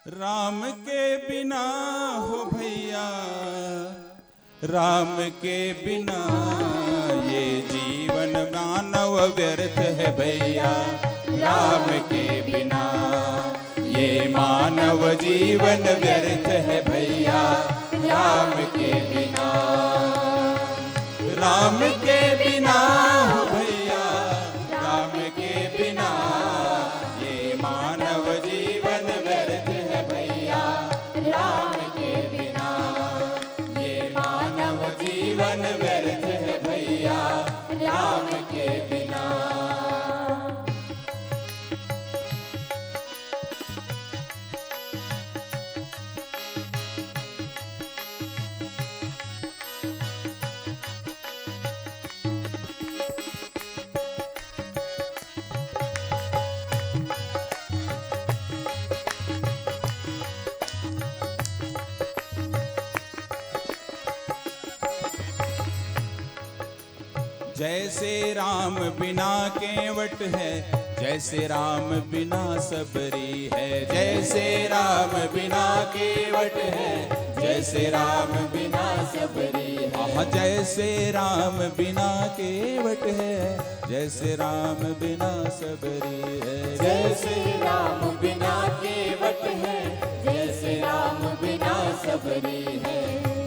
राम के बिना हो भैया, राम के बिना ये जीवन मानव व्यर्थ है भैया। राम के बिना ये मानव जीवन व्यर्थ है भैया। राम के बिना, राम के बिना हो भैया, राम के बिना ये मानव जीवन व्यर्थ है भैया। राम के बिना ये मानव जीवन व्यर्थ है भैया। राम के बिना। जैसे राम बिना केवट है, जैसे राम बिना सबरी है। जैसे राम बिना केवट है, जैसे राम बिना सबरी है। जैसे राम बिना केवट है, जैसे राम बिना सबरी है। जैसे राम बिना केवट है, जैसे राम बिना सबरी है।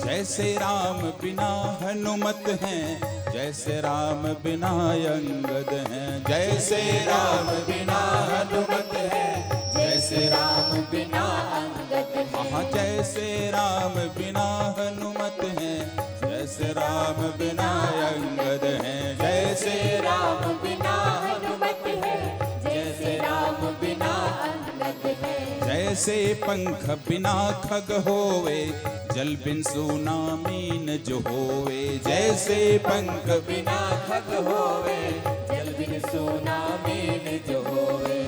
जैसे राम बिना हनुमत हैं, जैसे राम बिना अंगद हैं। जैसे राम बिना हनुमत है, जैसे राम बिना अंगद है। जैसे राम बिना हनुमत हैं, जैसे राम बिना अंगद हैं। जैसे राम बिना हनुमत है, जैसे राम बिना अंगद है। जैसे पंख बिना खग होवे, जल बिन सुनामीन जो होवे। जैसे पंख बिना खग होवे, जल बिन सुनामीन जो होवे।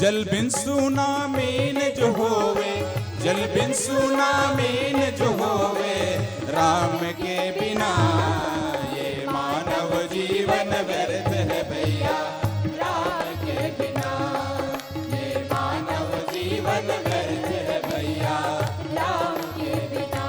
जल बिन सुनामीन जो होवे, जल बिन सुनामीन जो होवे। राम के बिना ये मानव जीवन व्यर्थ है भैया। राम के बिना ये मानव जीवन व्यर्थ है भैया। राम के बिना।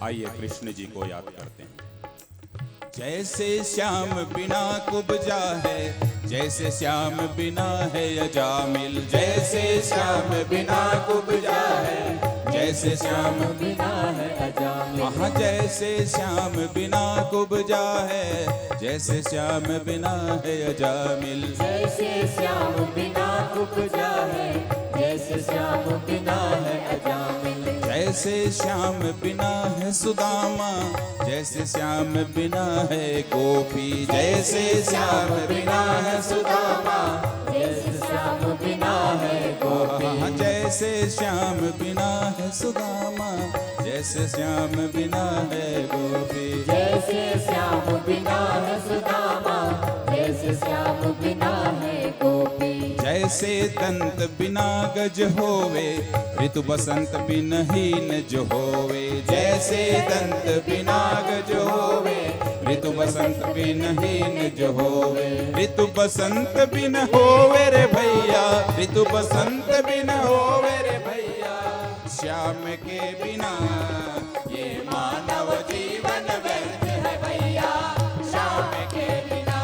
आइए कृष्ण जी को याद करते हैं। जैसे श्याम बिना कुब्जा है, जैसे श्याम बिना है अजामिल। जैसे श्याम बिना कुब्जा है, जैसे श्याम बिना है अजामिल। जैसे श्याम बिना कुब्जा है, जैसे श्याम बिना है अजामिल। जैसे श्याम बिना कुब्जा है, जैसे श्याम बिना है अजामिल। जैसे श्याम बिना है सुदामा, जैसे श्याम बिना है गोपी। जैसे श्याम बिना है सुदामा, जैसे श्याम बिना है गोपी। जैसे श्याम बिना है सुदामा, जैसे श्याम बिना है गोपी। जैसे श्याम बिना है सुदामा, जैसे श्याम बिना है गोपी। जैसे दंत बिना गज होवे, ऋतु बसंत बिन हीन जो होवे। जैसे दंत बिना गज होवे, ऋतु बसंत बिन हीन जो होवे। ऋतु बसंत बिन होवे रे भैया, ऋतु बसंत बिन होवे रे भैया। श्याम के बिना ये मानव जीवन व्यर्थ है भैया। श्याम के बिना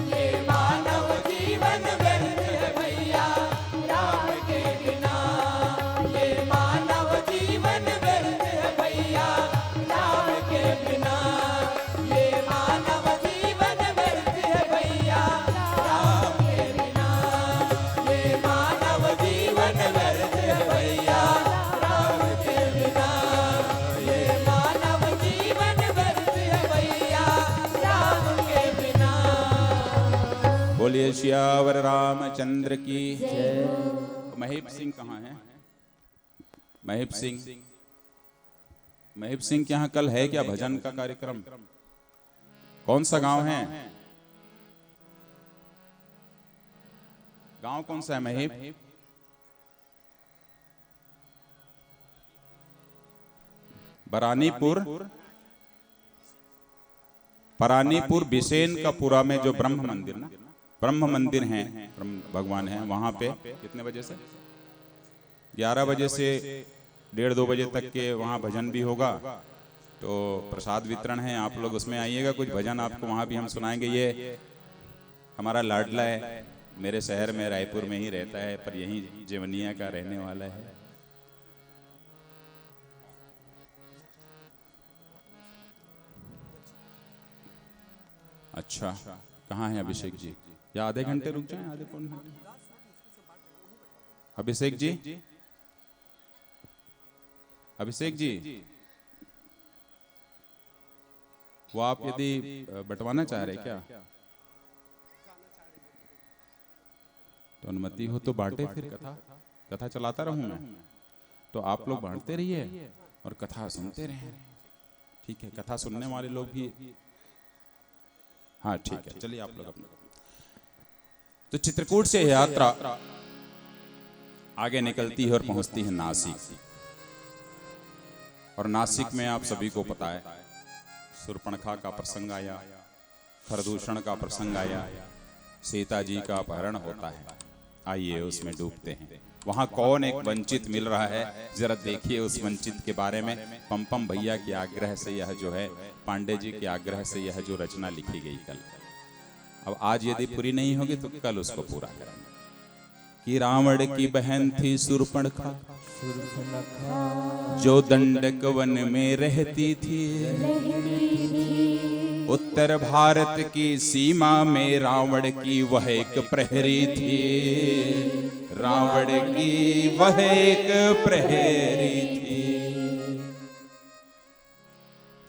ये मानव जीवन व्यर्थ है भैया। राम के बिना ये मानव जीवन व्यर्थ है भैया। राम के बिना ये मानव जीवन व्यर्थ है भैया। राम के बिना ये मानव जीवन व्यर्थ है भैया। राम के बिना ये मानव जीवन व्यर्थ है भैया। राम के बिना। बोलिए सियावर रामचंद्र की। महेप सिंह कहाँ है? महेप सिंह महिप सिंह के यहाँ कल है क्या भजन का कार्यक्रम? कौन सा गांव है? गांव कौन सा है महिप? परानीपुर बिसेन का पूरा में जो ब्रह्म मंदिर ना, ब्रह्म मंदिर है, ब्रह्म भगवान है, वहां पे कितने बजे से? 11 बजे से 1:30-2 बजे तक के वहाँ भजन भी होगा। तो प्रसाद वितरण है, आप लोग उसमें आइएगा। कुछ भजन आपको वहाँ भी हम सुनाएंगे। ये हमारा लाडला है, मेरे शहर में रायपुर में ही रहता है, पर यहीं जेवनिया का रहने वाला है। अच्छा, कहाँ है अभिषेक जी? या आधे घंटे रुक जाएं, आधे पौन घंटे। अभिषेक जी, अभिषेक जी, वो आप यदि बंटवाना चाह रहे क्या तो अनुमति हो तो बांटे। फिर कथा चलाता रहूं मैं, तो आप लोग बांटते रहिए और कथा सुनते रहे। ठीक है, कथा सुनने वाले लोग भी। हाँ ठीक है, चलिए आप लोग अपना। तो चित्रकूट से यात्रा आगे निकलती है और पहुंचती है नासिक। और नासिक में आप सभी को पता है, शूर्पणखा का प्रसंग आया, खरदूषण का प्रसंग आया, सीता जी का अपहरण होता है। आइए उसमें डूबते हैं। वहां कौन एक वंचित मिल रहा है, जरा देखिए उस वंचित के बारे में। पंपम भैया के आग्रह से यह जो है, पांडे जी के आग्रह से यह जो रचना लिखी गई कल, अब आज यदि पूरी नहीं होगी तो कल उसको पूरा करेंगे। कि रावण की बहन थी शूर्पणखा, जो दंडक वन में रहती थी। उत्तर भारत की सीमा में रावण की वह एक प्रहरी थी। रावण की वह एक प्रहरी थी।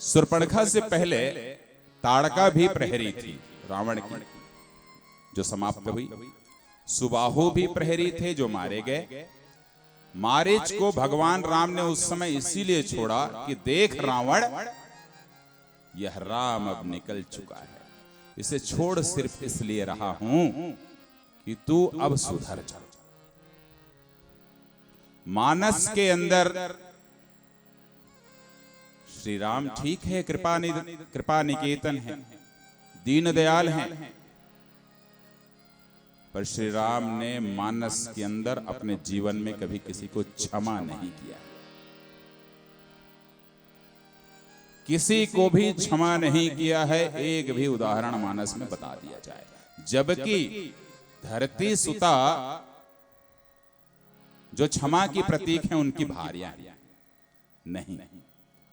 शूर्पणखा से पहले ताड़का भी प्रहरी थी रावण की, जो समाप्त हुई। सुबाहु भी प्रहरी थे, जो मारे गए। मारीच को भगवान राम ने उस समय इसीलिए छोड़ा कि देख रावण, यह राम अब निकल चुका है, इसे छोड़ सिर्फ इसलिए रहा हूं कि तू अब सुधर जा। मानस के अंदर श्री राम ठीक है, कृपा निकेतन है, दीन दयाल हैं, पर श्री राम ने मानस के अंदर अपने जीवन में कभी किसी को क्षमा नहीं किया। किसी को भी क्षमा नहीं किया है। एक भी उदाहरण मानस में बता दिया जाए। जबकि धरती सुता जो क्षमा की प्रतीक है, उनकी भार्या नहीं,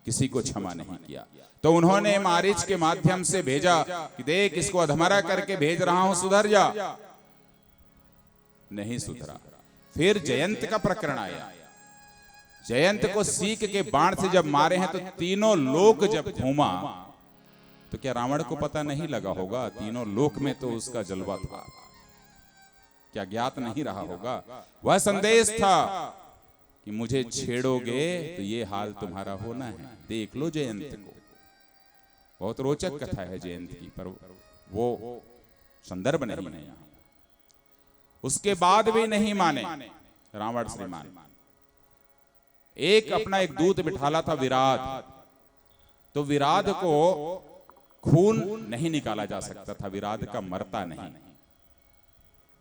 किसी को क्षमा नहीं किया। तो उन्होंने मारीच के माध्यम से भेजा कि देख, इसको अधमरा करके भेज रहा हूं, सुधर जा। नहीं सुधरा। फिर जयंत का प्रकरण आया। जयंत को सीक के बाण से जब मारे हैं, तो तीनों लोक जब घूमा, तो क्या रावण को पता नहीं लगा होगा? तीनों लोक में तो उसका जलवा था, क्या ज्ञात नहीं रहा होगा? वह संदेश था कि मुझे छेड़ोगे तो ये हाल तुम्हारा होना है। देख लो जयंत को। बहुत रोचक कथा है जयंत की, पर वो संदर्भ नहीं है यहाँ। उसके बाद भी नहीं माने रावण श्रीमान। एक अपना एक दूत बिठाला था विराट, तो विराट को खून नहीं निकाला जा सकता था, विराट का मरता नहीं।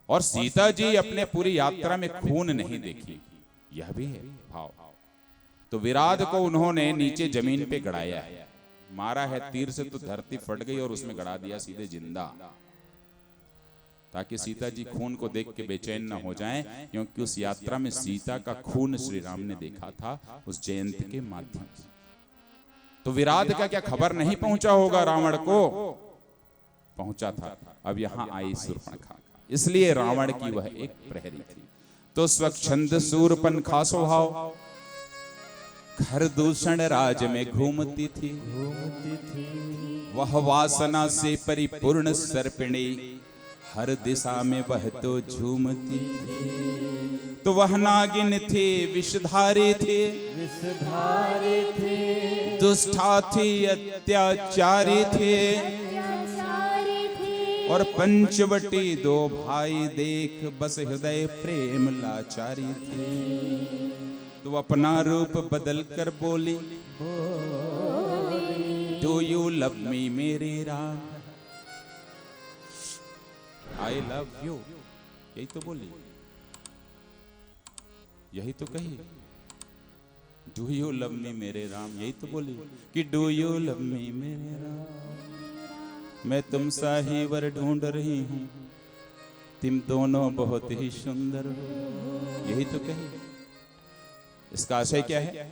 और सीता जी अपने पूरी यात्रा में खून नहीं देखी, यह भी है भाव। तो विराट को उन्होंने नीचे जमीन पे गड़ाया है, मारा है तीर से, तो धरती फट गई और उसमें गड़ा दिया सीधे जिंदा, ताकि सीता जी खून को देख के बेचैन न हो जाएं, क्योंकि उस यात्रा में सीता का खून श्री राम ने देखा था उस जयंत के माध्यम से। तो विराट का क्या खबर नहीं पहुंचा होगा? रावण को पहुंचा था। अब यहां आई शूर्पणखा, इसलिए रावण की वह एक प्रहरी थी। तो स्वच्छंद शूर्पणखा स्वभाव, खरदूषण राज में घूमती थी। वह वासना से परिपूर्ण सर्पिणी, हर दिशा में वह तो झूमती थी। तो वह नागिन थी, विषधारी थी, दुष्टाथी अत्याचारी थे, अत्याचारी थे। और पंचवटी दो भाई देख बस हृदय प्रेम लाचारी थे। तो अपना रूप बदल कर बोली, डू यू लव मी मेरे राम, आई लव यू। यही तो बोली, यही तो कही, डू यू लव मी मेरे राम। यही तो बोली कि डू यू लव मी मेरे राम, मैं तुम सा ही वर ढूंढ रही हूं, तुम दोनों बहुत ही सुंदर हो। यही तो कही। इसका आशय क्या है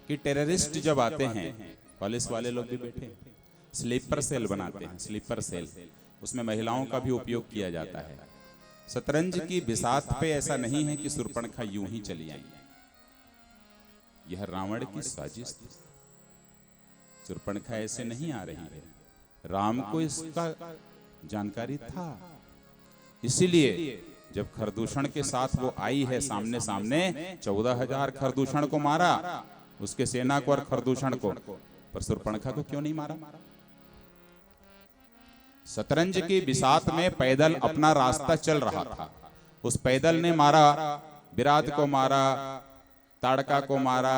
कि टेररिस्ट जब आते हैं, पुलिस वाले लोग भी बैठे, स्लीपर सेल बनाते हैं, स्लीपर सेल, उसमें महिलाओं का भी उपयोग किया जाता है। शतरंज की बिसात पे ऐसा नहीं है कि शूर्पणखा यूं ही चली आई, यह रावण की साजिश थी। शूर्पणखा ऐसे नहीं आ रही है, राम को इसका जानकारी था। इसीलिए जब खरदूषण के साथ वो आई है सामने सामने, 14,000 खरदूषण को मारा, उसके सेना को और खरदूषण को, पर शूर्पणखा को क्यों नहीं मारा? शतरंज की बिसात में पैदल अपना रास्ता चल रहा था, उस पैदल ने मारा, विराट को मारा, ताड़का को मारा,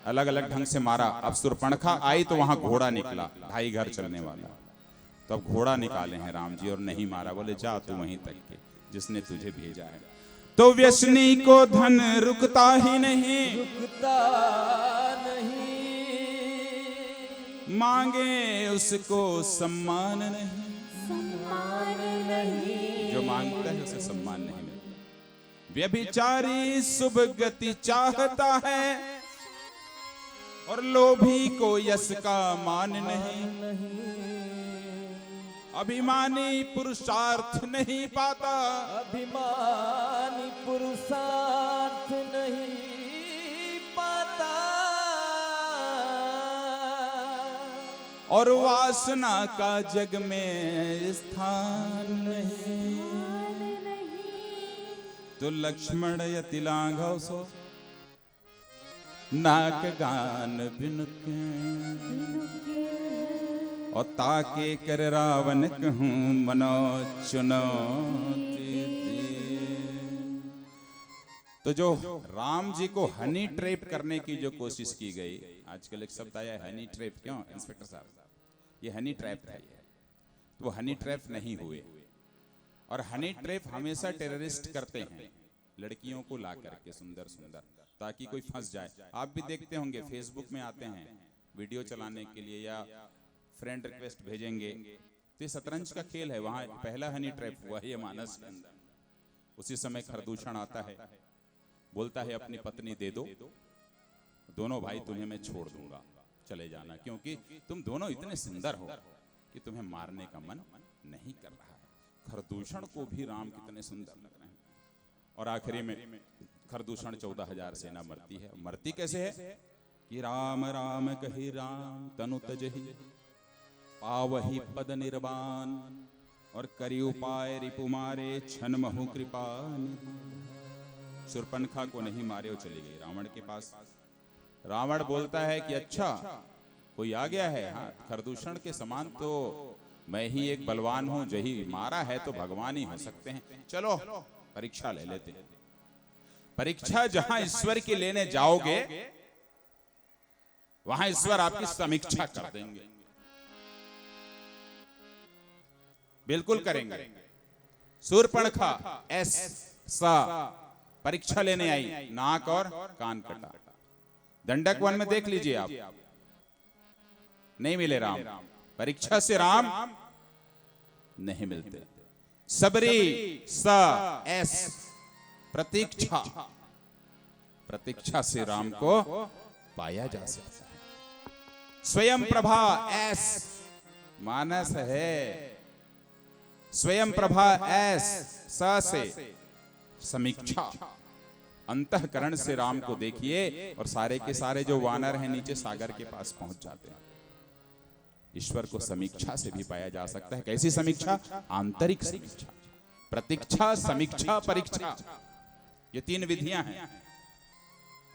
अलग अलग ढंग से मारा। अब शूर्पणखा आई तो वहां घोड़ा निकला, ढाई घर चलने वाला, तो अब घोड़ा निकाले हैं राम जी और नहीं मारा। बोले जा तू वहीं तक के जिसने तुझे भेजा है। तो व्यसनी को धन रुकता ही नहीं, रुकता नहीं, मांगे उसको सम्मान नहीं। सम्मान नहीं। जो मांगता है उसे सम्मान नहीं मिलता। व्यभिचारी शुभ गति चाहता है, और लोभी को यश का मान नहीं। अभिमानी पुरुषार्थ नहीं पाता, अभिमानी पुरुषार्थ नहीं पाता, और वासना का जग में स्थान नहीं। तो लक्ष्मण यति लांघव सो, नाक गान बिनुके, और ताके कर रावण कहूं मनो चुनौती दे। तो जो राम जी को हनी ट्रैप करने की जो कोशिश की गई, आजकल एक शब्द आया है हनी ट्रैप, क्यों इंस्पेक्टर साहब, ये हनी ट्रैप था। तो वो हनी ट्रैप नहीं हुए, और हनी ट्रैप हमेशा टेररिस्ट करते हैं लड़कियों को ला करके सुंदर सुंदर, ताकि कोई फंस जाए। आप भी देखते होंगे फेसबुक में आते हैं वीडियो चलाने के लिए या फ्रेंड रिक्वेस्ट भेजेंगे, तो ये शतरंज का खेल है। वहां पहला हनी ट्रैप हुआ है ये मानस के अंदर। उसी समय खरदूषण आता है, बोलता है अपनी पत्नी दे दो, दोनों भाई तुम्हें मैं छोड़ दूंगा, चले जाना, क्योंकि तुम दोनों इतने सुंदर हो कि तुम्हें मारने का मन नहीं कर रहा है। खरदूषण को भी राम कितने सुंदर लग रहे हैं। और आखिरी में खरदूषण 14,000 सेना मरती है। मरती कैसे है कि राम राम कही राम तनु तजहि, पावहि पद निर्वाण, और करी उपाय रिपु मारे छन महु कृपा। शूर्पणखा को नहीं मारे, वो चली गई रावण के पास। रावण बोलता है कि अच्छा कोई आ गया है, हाँ खरदूषण के समान तो मैं ही एक बलवान हूं, जो ही मारा है तो भगवान ही हो सकते हैं, चलो परीक्षा ले लेते हैं। परीक्षा जहां ईश्वर की लेने जाओगे वहां ईश्वर आपकी समीक्षा कर देंगे, बिल्कुल करेंगे। शूर्पणखा ऐसा परीक्षा लेने आई, नाक और कान कटा। दंडक वन में देख लीजिए आप, नहीं मिले राम, परीक्षा से राम नहीं मिलते। सबरी सा एस प्रतीक्षा, प्रतीक्षा से राम को पाया जा सकता है। स्वयं प्रभा एस मानस है, स्वयं प्रभा एस सा से समीक्षा, अंतःकरण से राम को देखिए और सारे के सारे जो वानर हैं नीचे सागर के पास पहुंच जाते हैं। ईश्वर को समीक्षा से भी पाया जा सकता है। कैसी समीक्षा? आंतरिक समीक्षा, प्रतीक्षा, समीक्षा, परीक्षा, ये तीन विधियां हैं।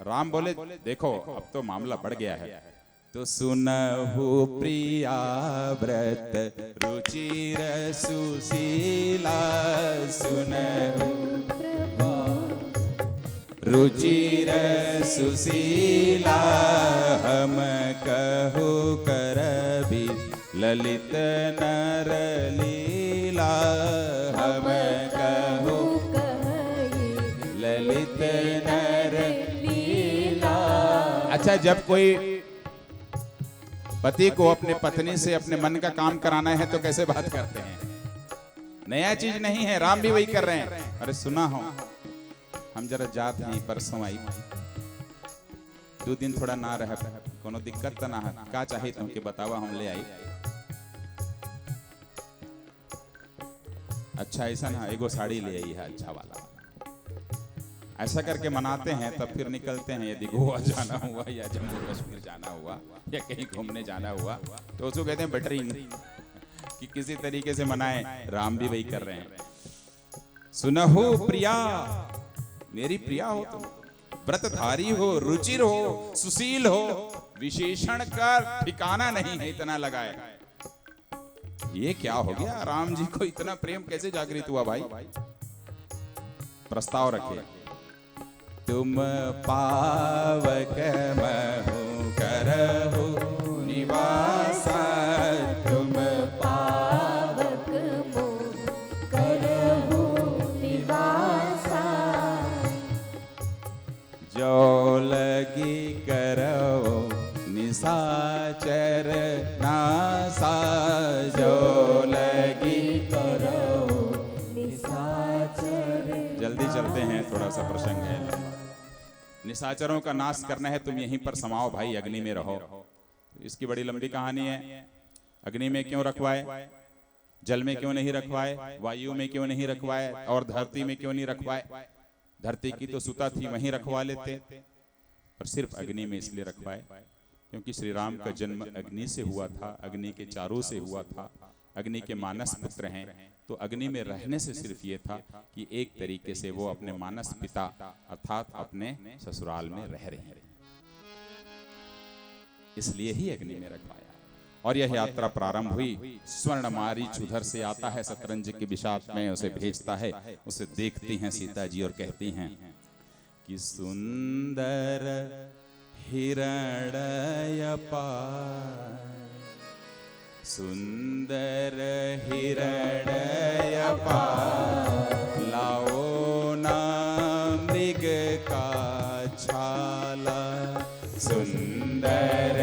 राम बोले देखो अब तो मामला बढ़ गया है, तो सुनहु प्रिया व्रत रुचिर सुशीला, सुनहु रुचिर सुशीला, हम कहु करबी ललित नर लीला, हम कहु ललित नर लीला। अच्छा, जब कोई पति को अपने पत्नी से अपने मन का काम कराना है तो कैसे बात करते हैं? नया चीज नहीं है, राम भी वही कर रहे हैं। अरे सुना हो, हम जरा जात हैं, परसों आई 2 दिन थोड़ा ना रह, कोनो दिक्कत तो ना है, का चाहिए तुमके बतावा, हम ले आई। अच्छा ऐसा ना, एगो साड़ी ले आई है अच्छा वाला, ऐसा करके मनाते हैं। तब फिर निकलते हैं, यदि गोवा जाना हुआ या जम्मू कश्मीर जाना हुआ या कहीं घूमने जाना हुआ तो उसको कहते हैं बेटरीन, कि किसी तरीके से मनाएं। राम भी वही कर रहे हैं। सुनहु प्रिया, मेरी प्रिया हो तुम, व्रतधारी हो, रुचिर हो, सुशील हो, विशेषण का ठिकाना नहीं है, इतना लगाए। ये क्या हो गया? राम जी को इतना प्रेम कैसे जागृत हुआ भाई? प्रस्ताव रखे, तुम पावक महु करहु निवासा, तुम पावक मोह करहु निवासा, जो लगी करो निशाचर नासा, जो लगी करो निशाचर। जल्दी चलते हैं, थोड़ा सा प्रसंग है। निशाचरों का नाश करना है, तुम यहीं पर समाओ भाई, अग्नि में रहो। इसकी बड़ी लंबी कहानी है। अग्नि में क्यों रखवाए, जल में क्यों नहीं रखवाए, वायु में क्यों नहीं रखवाए, और धरती में क्यों नहीं रखवाए? धरती की तो सुता थी, वहीं रखवा लेते, पर सिर्फ अग्नि में इसलिए रखवाए क्योंकि श्री राम का जन्म अग्नि से हुआ था, अग्नि के चारों से हुआ था, अग्नि के मानस पुत्र हैं। तो अग्नि में रहने से सिर्फ ये था कि एक तरीके से वो अपने मानस पिता अर्थात अपने ससुराल में रह रहे हैं, इसलिए ही अग्नि में रखवाया। और यह यात्रा प्रारंभ हुई। स्वर्णमारीच उधर से आता है, शतरंज के बिशात में उसे भेजता है। उसे देखती हैं सीता जी और कहती हैं कि सुंदर हिरण्य पार, सुंदर हिरण्य पार, लाओ ना मृग का छाला, सुंदर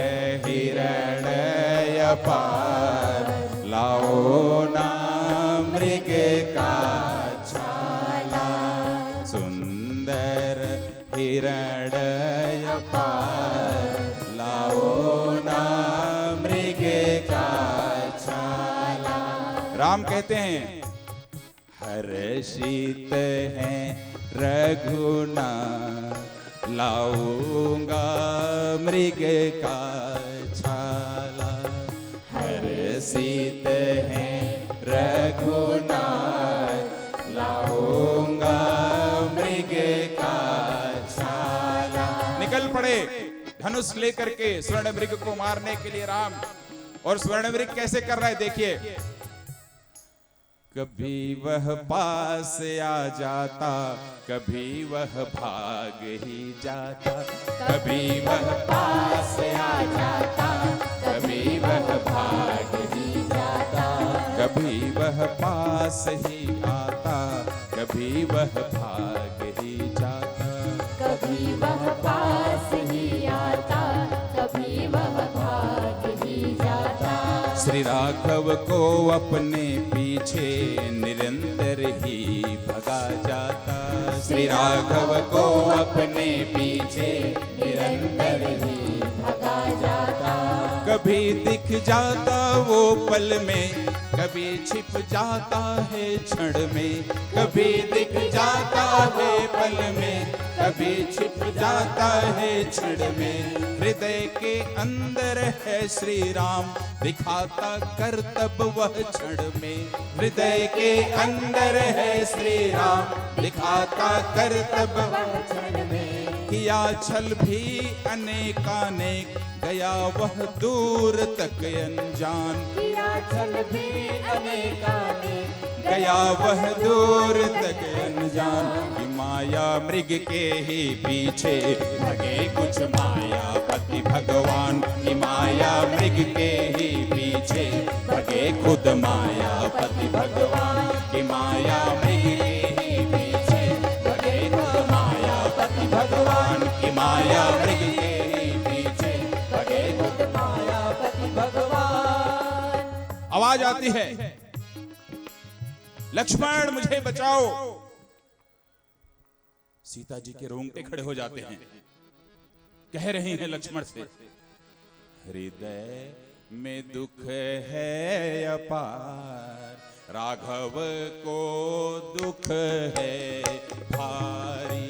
हिरण्य पार, लाओ ना मृग का छाला, सुंदर हिरण्य पार, लाओ ना मृग का छाला। राम कहते हैं हर्षित हैं रघुनाथ, लाऊंगा मृग का छाला, हर्षित हैं रघुनाथ, लाऊंगा मृग का छाला। निकल पड़े धनुष लेकर के स्वर्ण मृग को मारने के लिए राम। और स्वर्ण मृग कैसे कर रहा है देखिए, कभी वह पास आ जाता, कभी वह भाग ही जाता, कभी वह पास आ जाता, कभी वह भाग ही जाता, कभी वह पास ही आता, कभी वह भाग ही जाता, कभी वह पास ही आता, कभी वह भाग ही जाता। श्री राघव को अपने पीछे निरंतर ही भगा जाता, श्री राघव को अपने पीछे निरंतर ही भगा जाता। कभी दिख जाता वो पल में, कभी छिप जाता है क्षण में, कभी दिख जाता है पल में, कभी छिप जाता है क्षण में। हृदय के अंदर है श्री राम, दिखाता करतब वह क्षण में, हृदय के अंदर है श्री राम, दिखाता करतब वह क्षण में। किया छल भी अनेकानेक, गया वह दूर तक अनजान। किया छल भी अनेकानेक, गया वह दूर तक अनजान। कि माया मृग के ही पीछे भगे कुछ मायापति भगवान। कि माया मृग के ही पीछे भगे खुद मायापति भगवान। कि माया मृग के ही पीछे भगे खुद मायापति भगवान। कि माया मृग के ही पीछे भगे खुद मायापति भगवान। आवाज आती है, लक्ष्मण मुझे बचाओ। सीता जी के रोंगटे खड़े हो जाते हैं। कह रहे हैं लक्ष्मण से, हृदय में दुख है अपार, राघव को दुख है भारी।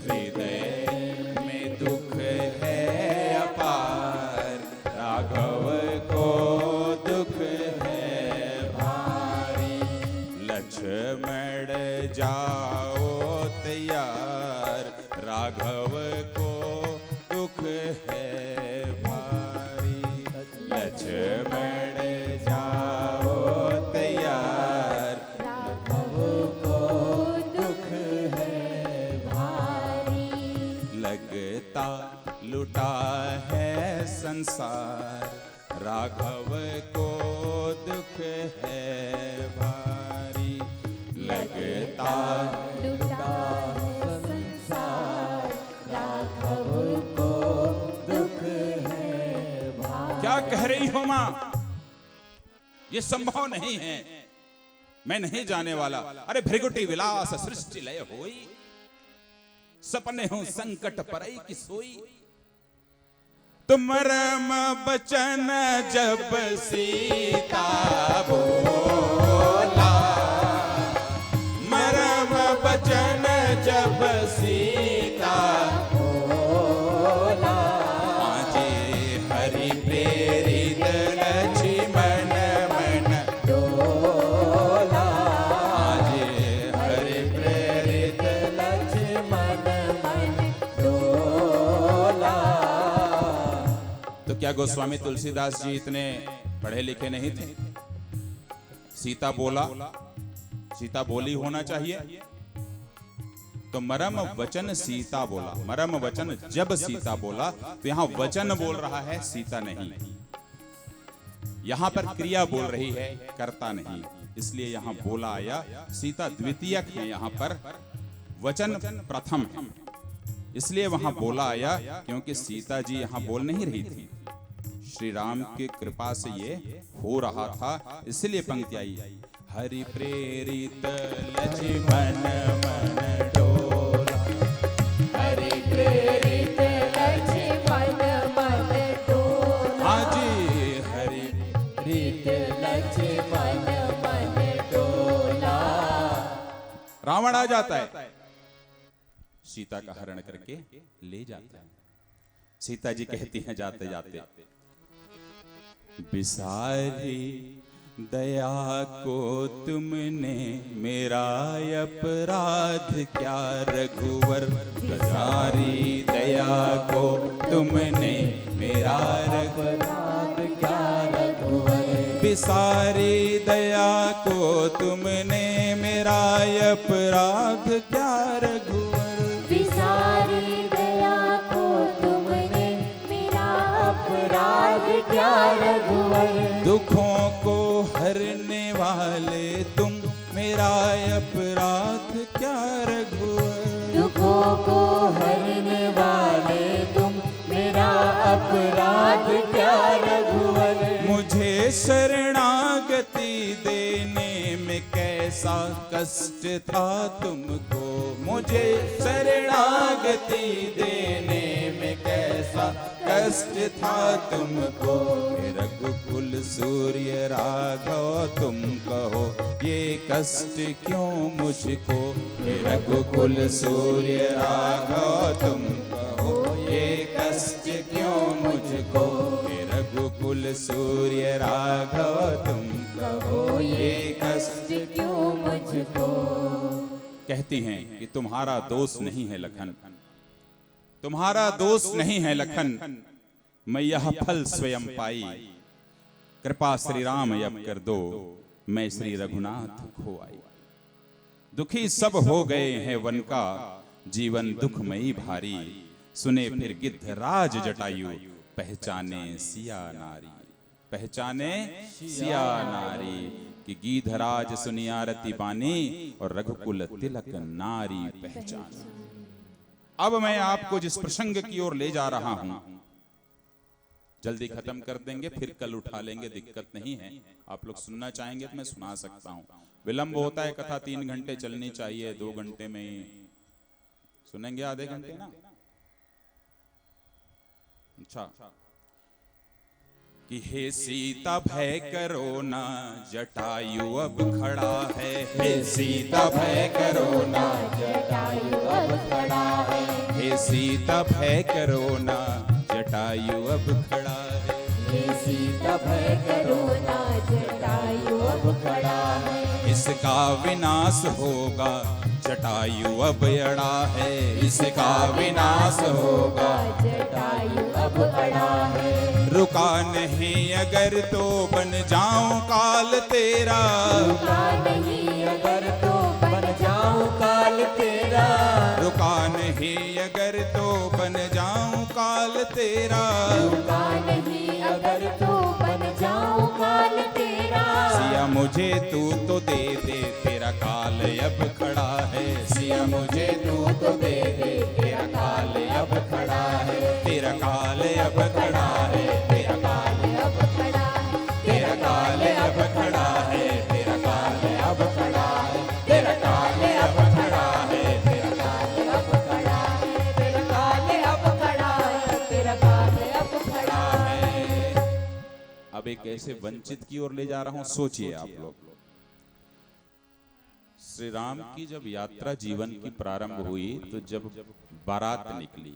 हृदय में दुख है अपार, राघव को दुख है भारी। लक्ष्मण जाओ तैयार, राघव को दुख है भारी। लक्ष्मण जाओ तैयार, राघव को दुख है भारी। लगता लुटा है संसार, राघव को दुख है भारी। लगता लुटा है संसार, राघव को दुख है भारी। क्या कह रही हो मां? ये संभव नहीं है, मैं नहीं जाने वाला। अरे भृगुटी विलास सृष्टि लय होई, सपने हूं संकट परई की सोई। तुम रम बचन जब सीता बोला, मरम बचन जब सीता बोला। आजे हरि प्रेरित लक्ष्मण मन डोला। आजे हरि प्रेरित लक्ष्मण मन डोला। तो क्या गोस्वामी तुलसीदास जी इतने पढ़े लिखे नहीं थे? सीता बोला, सीता बोली होना चाहिए। तो मरम वचन सीता बोला, मरम वचन जब सीता बोला, तो यहां वचन बोल रहा है, सीता नहीं। यहां पर क्रिया बोल रही है, कर्ता नहीं, इसलिए यहां बोला आया। सीता द्वितीयक है, यहां पर वचन प्रथम है, इसलिए वहां बोला आया, क्योंकि सीता जी यहां बोल नहीं रही थी। श्री राम की कृपा से ये हो रहा था, इसलिए पंक्ति आई, हरि प्रेरित लक्ष्मण मन डोला। हरि प्रेरित लक्ष्मण मन डोला। हाँ जी, हरि प्रेरित लक्ष्मण मन डोला। रावण आ जाता है, सीता का हरण करके ले जाता है। सीता जी कहती हैं जाते जाते, बिसारी दया को तुमने मेरा अपराध क्या रघुवर। बिसारी दया को तुमने मेरा अपराध क्या रघुवर। बिसारी दया को तुमने मेरा अपराध क्या रघुवर। बिसारी दया को तुमने मेरा अपराध क्या रघुवर। दुखों को हरने वाले तुम मेरा अपराध क्या रघुवर। दुखों को हरने वाले तुम मेरा अपराध क्या रघुवर। मुझे शरणागति देने में कैसा कष्ट था तुमको। मुझे शरणागति देने में कैसा कष्ट था तुमको। रघुकुल सूर्य राघव तुम कहो ये कष्ट क्यों मुझको। रघुकुल सूर्य राघव तुम कहो ये कष्ट क्यों मुझको। रघुकुल सूर्य राघव तुम कहो ये कष्ट क्यों मुझको। कहती हैं कि तुम्हारा दोष नहीं है लखन, तुम्हारा दोष नहीं है लखन, मैं यह फल स्वयं पाई। कृपा श्री राम अब कर दो, मैं श्री रघुनाथ खो आई। दुखी सब हो गए हैं वन का, जीवन दुखमयी भारी। सुने फिर गिद्धराज जटायु, पहचाने सिया नारी। पहचाने सिया नारी कि गीधराज सुनियारती बानी, और रघुकुल तिलक नारी पहचान। अब मैं आपको जिस प्रसंग की ओर ले जा रहा हूं, जल्दी खत्म कर देंगे, फिर कल उठा लेंगे, दिक्कत नहीं है। आप लोग सुनना चाहेंगे तो मैं सुना सकता हूं। विलंब होता है, कथा 3 घंटे चलनी चाहिए, 2 घंटे में ही सुनेंगे, आधे घंटे ना। अच्छा, कि हे सीता भय करो ना, जटायु अब खड़ा है। हे सीता भय करो ना, जटायु अब खड़ा है। हे सीता भय करो ना, जटायु अब खड़ा है। हे सीता भय करो ना, जटायु अब खड़ा है। इसका विनाश होगा, जटायु अब अड़ा है। इसका विनाश होगा, जटायु अब अड़ा है। रुका नहीं अगर तो बन जाऊं काल तेरा। रुका नहीं अगर तो बन जाऊं काल तेरा। रुका नहीं अगर तो बन जाऊं काल तेरा। रुका नहीं अगर तो बन जाऊं काल तेरा। सिया मुझे तू तो दे दे, तेरा काल अब खड़ा है। सिया मुझे तू तो दे दे, तेरा काल अब खड़ा है। तेरा काल अब खड़ा है, तेरा काल अब खड़ा है। तेरा काल अब खड़ा है, तेरा काल अब खड़ा है। तेरा काल अब खड़ा है, तेरा काल अब खड़ा है। तेरा काल अब खड़ा है, तेरा काल अब खड़ा है। अब एक ऐसे वंचित की ओर ले जा रहा हूं, सोचिए आप लोग। श्री राम की जब यात्रा जीवन की प्रारंभ हुई, तो जब बारात निकली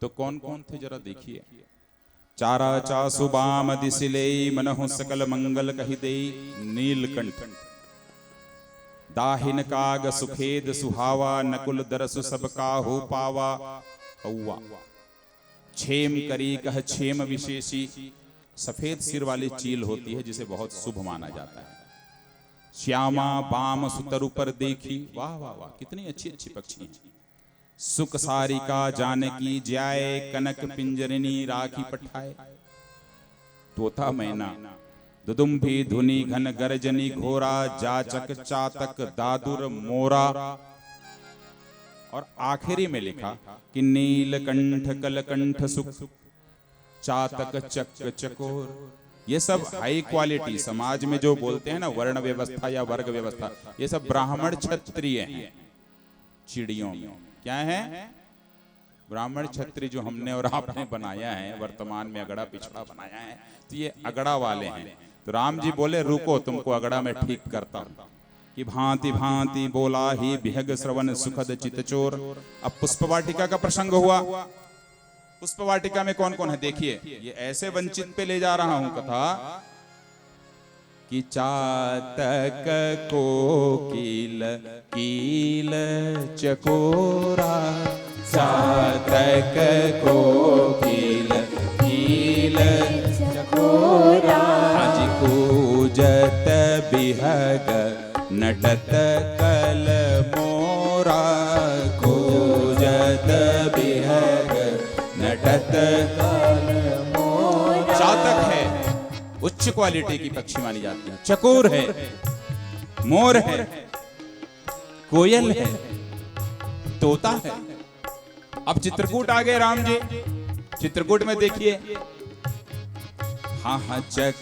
तो कौन कौन थे जरा देखिए। चारा चासु बाम दिसिले, मनहु सकल मंगल कहि देई। नीलकंठ, दाहिन काग सुखेद सुहावा, नकुल दरसु सब काहू पावा। कौआ, छेम करी कह छेम विशेषी, सफेद सिर वाली चील होती है जिसे बहुत शुभ माना जाता है। श्यामा बाम सुतरु पर देखी, वाह वाह वाह, कितनी अच्छी अच्छी पक्षी हैं। सुख सारिका जानकी जाए, कनक पिंजरनी राखी पठाए। तोता मैना, दुदुम्भी धुनी घन गर्जनी घोरा, जाचक चातक दादुर मोरा। और आखिरी में लिखा कि नीलकंठ कलकंठ सुख, चातक चक चकोर। ये सब हाई क्वालिटी, समाज में जो बोलते हैं ना वर्ण व्यवस्था या वर्ग व्यवस्था, ये सब ब्राह्मण क्षत्रिय हैं। चिड़ियों में क्या है? ब्राह्मण क्षत्रिय जो हमने और आपने बनाया है, वर्तमान में अगड़ा पिछड़ा बनाया है, तो ये अगड़ा वाले हैं। तो राम जी बोले रुको, तुमको अगड़ा में ठीक करता हूं। कि भांति भांति बोला ही बिहग श्रवण सुखद चितचोर। अब पुष्पवाटिका का प्रसंग हुआ। पुष्पवाटिका में कौन कौन है देखिए। ये ऐसे वंचित पे ले जा रहा हूं कथा कि चातक कोकिल कील चकोरा। चातक कोकिल कील चकोरा। आज कूजत बिहग नटत कल मोरा। कूजत बिहग नटत कल मोरा। चातक है, उच्च क्वालिटी की पक्षी मानी जाती है। चकोर है, मोर है, कोयल है, तोता है। अब चित्रकूट आ गए राम जी। चित्रकूट में देखिए, हाँ हाँ चक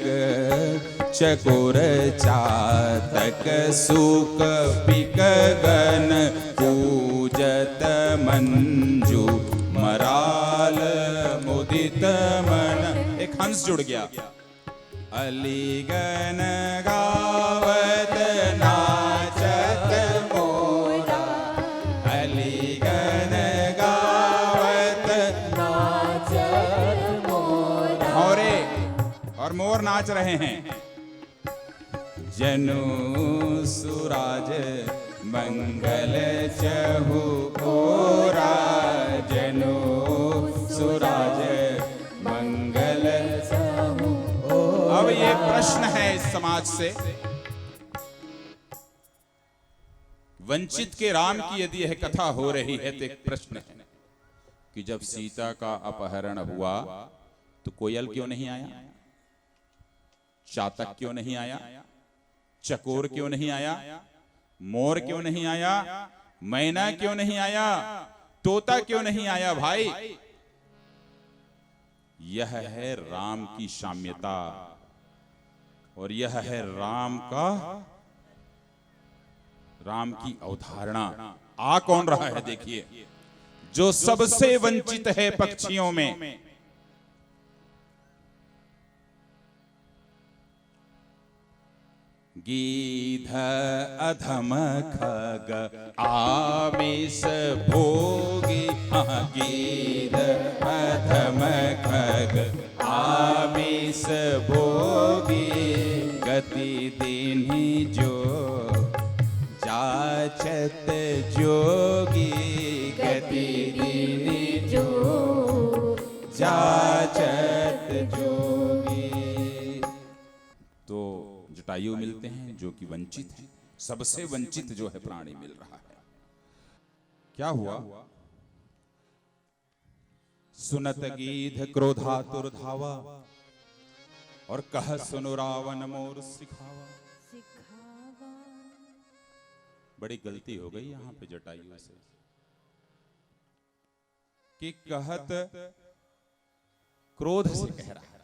चकोर चातक सूक पिक गन पूजत मंजू मराल मुदित मन। एक हंस जुड़ गया। अलीगन गावत नाचत मोरा। अलीगन गावत नाचत मोरा। और मोर नाच रहे हैं। जनु सुराज मंगल चहु ओरा जनो सुराज मंगल। अब ये प्रश्न है इस समाज से, वंचित के राम की यदि यह कथा हो रही है तो एक प्रश्न है कि जब सीता का अपहरण हुआ तो कोयल क्यों नहीं आया, चातक क्यों नहीं आया, चकोर क्यों नहीं आया, मोर क्यों नहीं आया, मैना क्यों नहीं आया, तोता क्यों नहीं आया? भाई, यह है राम की साम्यता और यह है राम की अवधारणा। आ कौन रहा है देखिए, जो सबसे वंचित है पक्षियों में। गीध अधम खग आमिष भोगी, गीध अधम खग आमिष भोगी, गति दीन्ही जो जाचत जोगी, गति दीन्ही जो जाचत जोगी। तो जटायु मिलते हैं जो कि वंचित है, सबसे वंचित जो है प्राणी मिल रहा है। क्या हुआ? सुनत गीध क्रोधातुर धावा और कह सुनु रावण मोर सिखावा। बड़ी गलती हो गई यहां पे जटायु से कि कहत क्रोध से कह रहा है,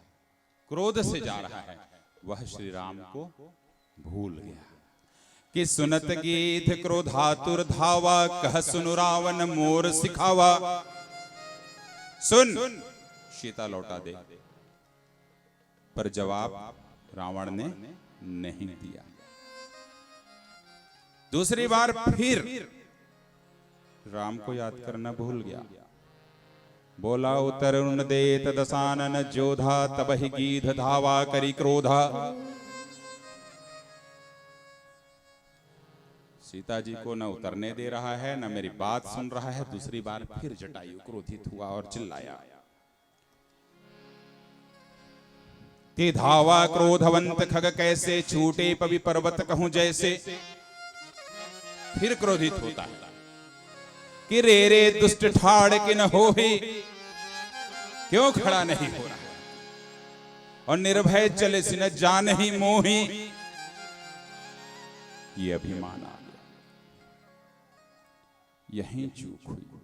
क्रोध से जा रहा है, वह श्री राम को भूल गया कि सुनत गीध क्रोधातुर धावा, कह सुनु रावण मोर सिखावा। सुन, सीता लौटा दे, पर जवाब रावण ने नहीं दिया। दूसरी बार फिर राम को याद करना भूल गया। बोला उतरुण देत दसानन जोधा, तब ही गीध धावा करी क्रोधा। सीता जी को न उतरने दे रहा है, न मेरी बात सुन रहा है। दूसरी बार फिर जटायु क्रोधित हुआ और चिल्लाया कि धावा क्रोधवंत खग कैसे, छूटे पवि पर्वत कहूं जैसे। फिर क्रोधित होता है कि रे रे दुष्ट ठाड़ कि न हो ही, क्यों खड़ा नहीं हो रहा, और निर्भय चले सिन जान ही मोही। ये अभिमान आ गया, यहीं चूक हुई।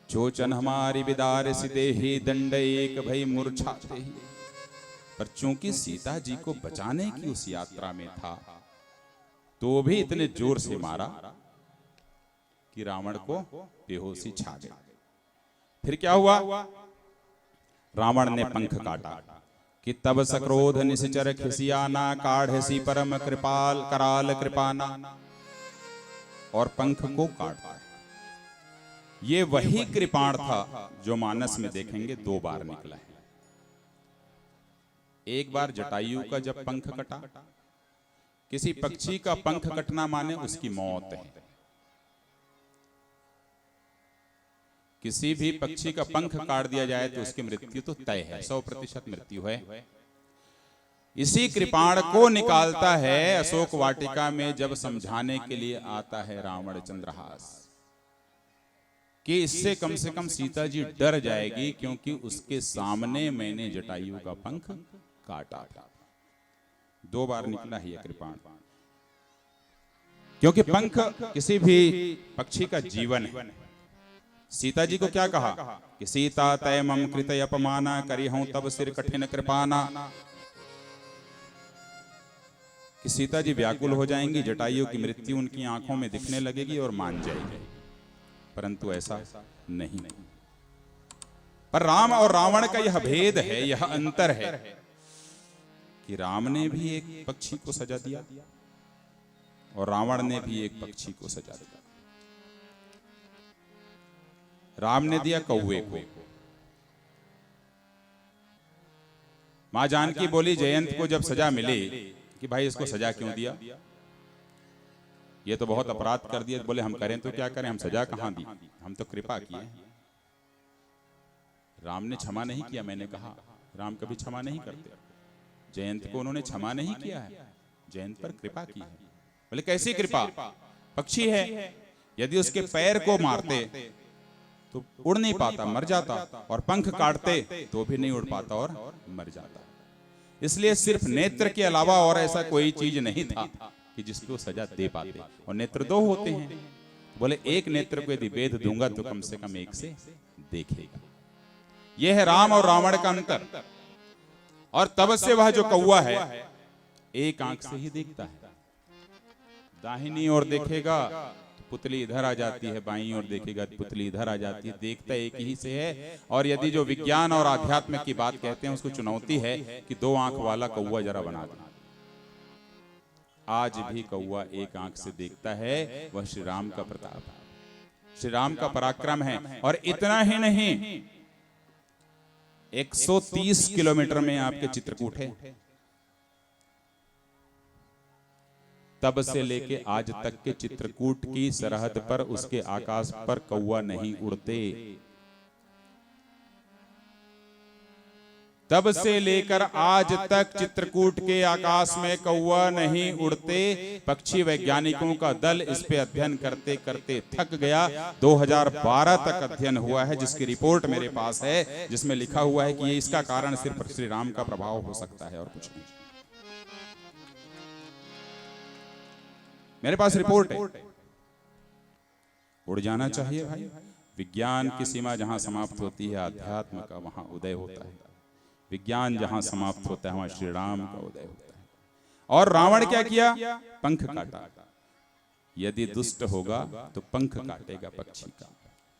चोचन हमारी बिदार सिदे ही, दंड एक भई मूर्छाते ही। पर चूंकि सीता जी को बचाने की उस यात्रा में था, तो भी इतने जोर से मारा कि रावण को बेहोशी छा गई। फिर क्या हुआ? रावण ने पंख काटा कि तब सक्रोध निश्चर खिसियाना, काढ़सी परम कृपाल कराल कृपाना। और पंख को काटा। ये वही कृपाण था जो मानस में देखेंगे 2 बार निकला है। एक बार जटायु का जब पंख कटा, किसी पक्षी का पंख कटना माने उसकी मौत है। किसी भी पक्षी का पंख काट दिया जाए तो उसकी मृत्यु तो तय है, 100% मृत्यु है। इसी कृपाण को निकालता है अशोक वाटिका में जब समझाने के लिए आता है रावण चंद्रहास कि इससे कम से कम सीता जी डर जाएगी, क्योंकि उसके सामने मैंने जटायु का पंख काटा था। 2 बार निकला है यह कृपाण, क्योंकि पंख किसी भी पक्षी का जीवन है। सीता जी को क्या कहा कि सीता तय मम कृत अपमाना, करी हूं तब सिर कठिन कृपाना। कि सीता जी व्याकुल हो जाएंगी, जटायु की मृत्यु उनकी आंखों में दिखने लगेगी और मान जाएगी, परंतु ऐसा नहीं। पर राम और रावण का यह भेद है, यह अंतर है कि राम ने भी एक पक्षी को सजा दिया और रावण ने भी एक पक्षी को सजा दिया। राम ने दिया कौवे को। मां जानकी बोली जयंत को जब सजा मिली कि भाई इसको सजा क्यों दिया, ये तो बहुत अपराध कर दिए। बोले हम करें तो क्या करें, हम सजा कहाँ दी, हम तो कृपा किए। राम ने क्षमा नहीं किया। मैंने कहा राम कभी क्षमा नहीं करते। जयंत को उन्होंने क्षमा नहीं किया है, जयंत पर कृपा की है। बोले कैसी कृपा, पक्षी है, यदि उसके पैर को मारते तो उड़ नहीं पाता, मर जाता, और पंख काटते तो भी नहीं उड़ पाता और मर जाता। इसलिए सिर्फ नेत्र के अलावा और ऐसा कोई चीज नहीं था कि जिसको सजा दे पाते। और नेत्र दो होते हैं। बोले एक नेत्र को यदि वेद दूंगा तो कम से कम एक से देखेगा। यह है राम और रावण का अंतर। और तब से वह जो कौवा है एक आंख से ही देखता है। दाहिनी ओर देखेगा तो पुतली इधर आ जाती है, बाईं ओर देखेगा तो पुतली इधर आ जाती है। देखता एक ही से है। और यदि जो विज्ञान और आध्यात्म की बात कहते हैं उसको चुनौती है कि दो आंख वाला कौवा जरा बना दो। आज भी कौवा एक आंख से देखता है। वह श्री राम का प्रताप है, श्री राम का पराक्रम है। और इतना ही नहीं, 130 किलोमीटर में आपके चित्रकूट है। तब से लेके आज तक के चित्रकूट की सरहद पर उसके आकाश पर कौवा नहीं उड़ते। तब से लेकर आज तक चित्रकूट के आकाश में कौवा नहीं उड़ते। पक्षी वैज्ञानिकों का दल इस पे अध्ययन करते करते थक गया। 2012 तक अध्ययन हुआ है, जिसकी रिपोर्ट मेरे पास है, जिसमें लिखा हुआ है कि ये इसका कारण सिर्फ श्री राम का प्रभाव हो सकता है और कुछ नहीं। मेरे पास रिपोर्ट है। उड़ जाना चाहिए भाई। विज्ञान की सीमा जहां समाप्त होती है, अध्यात्म का वहां उदय होता है। विज्ञान जहां समाप्त होता है वहां श्री राम का उदय होता है। और रावण क्या किया, पंख काटा। यदि दुष्ट होगा तो पंख काटेगा पक्षी का,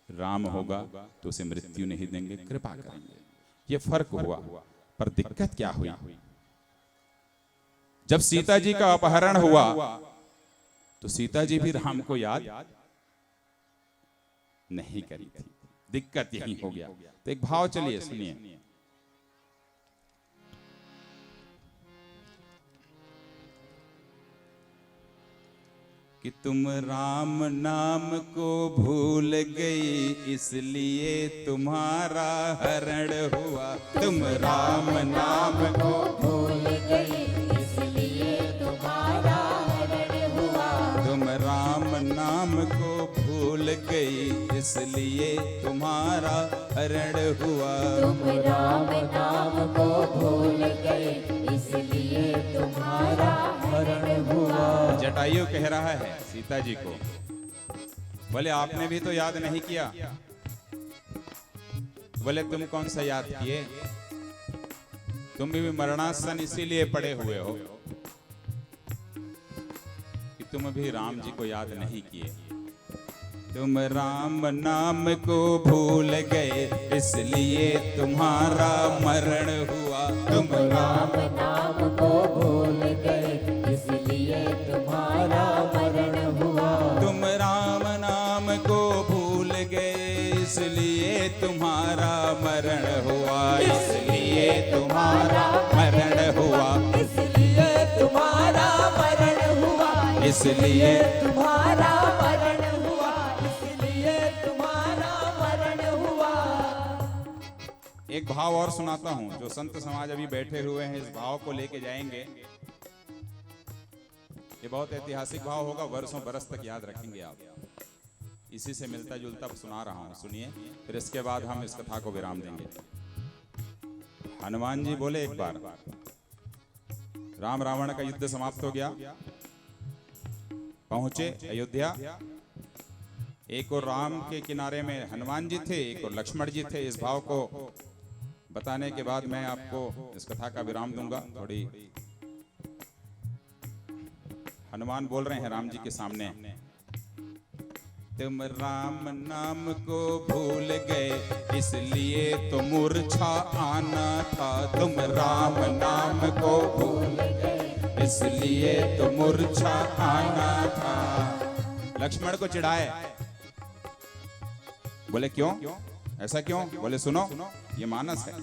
राम होगा तो उसे मृत्यु नहीं देंगे, कृपा करेंगे। ये फर्क हुआ। पर दिक्कत क्या हुई, जब सीता जी का अपहरण हुआ तो सीता जी भी राम को याद नहीं करी थी। दिक्कत यही हो गया। तो एक भाव चलिए सुनिए। कि तुम राम नाम को भूल गई इसलिए तुम्हारा हरण हुआ। तुम राम नाम को भूल गई इसलिए तुम्हारा हरण हुआ। तुम राम नाम को भूल गई इसलिए तुम्हारा हरण हुआ। तुम राम नाम को भूल गए इसलिए तुम्हारा हरण हुआ। जटायु कह रहा है सीता जी को, बोले आपने भी तो याद नहीं किया। बोले तुम कौन सा याद किए, तुम भी मरणासन इसीलिए पड़े हुए हो कि तुम भी राम जी को याद नहीं किए। तुम राम नाम को भूल गए इसलिए तुम्हारा मरण हुआ। तुम राम नाम को भूल गए इसलिए तुम्हारा मरण हुआ। तुम राम नाम को भूल गए इसलिए तुम्हारा मरण हुआ। इसलिए तुम्हारा मरण हुआ। इसलिए तुम्हारा मरण हुआ। इसलिए तुम्हारा मरण हुआ। इसलिए तुम्हारा मरण हुआ। एक भाव और सुनाता हूं, जो संत समाज अभी बैठे हुए हैं इस भाव को लेके जाएंगे। ये बहुत ऐतिहासिक भाव होगा, वर्षों बरस तक याद रखेंगे आप। इसी से मिलता जुलता सुना रहा हूं, सुनिए, फिर इसके बाद हम इस कथा को विराम देंगे। हनुमान जी बोले एक बार, राम रावण का युद्ध समाप्त हो गया, पहुंचे अयोध्या। एक और राम के किनारे में हनुमान जी थे, एक और लक्ष्मण जी थे। इस भाव को बताने के बाद मैं आपको इस कथा का विराम दूंगा। थोड़ी हनुमान बोल रहे हैं राम जी के सामने, तुम राम नाम को भूल गए इसलिए तो मूर्छा आना था। तुम राम नाम को भूल गए इसलिए तो मूर्छा आना था। लक्ष्मण को चिढ़ाए, बोले क्यों, ऐसा क्यों? बोले सुनो, ये मानस है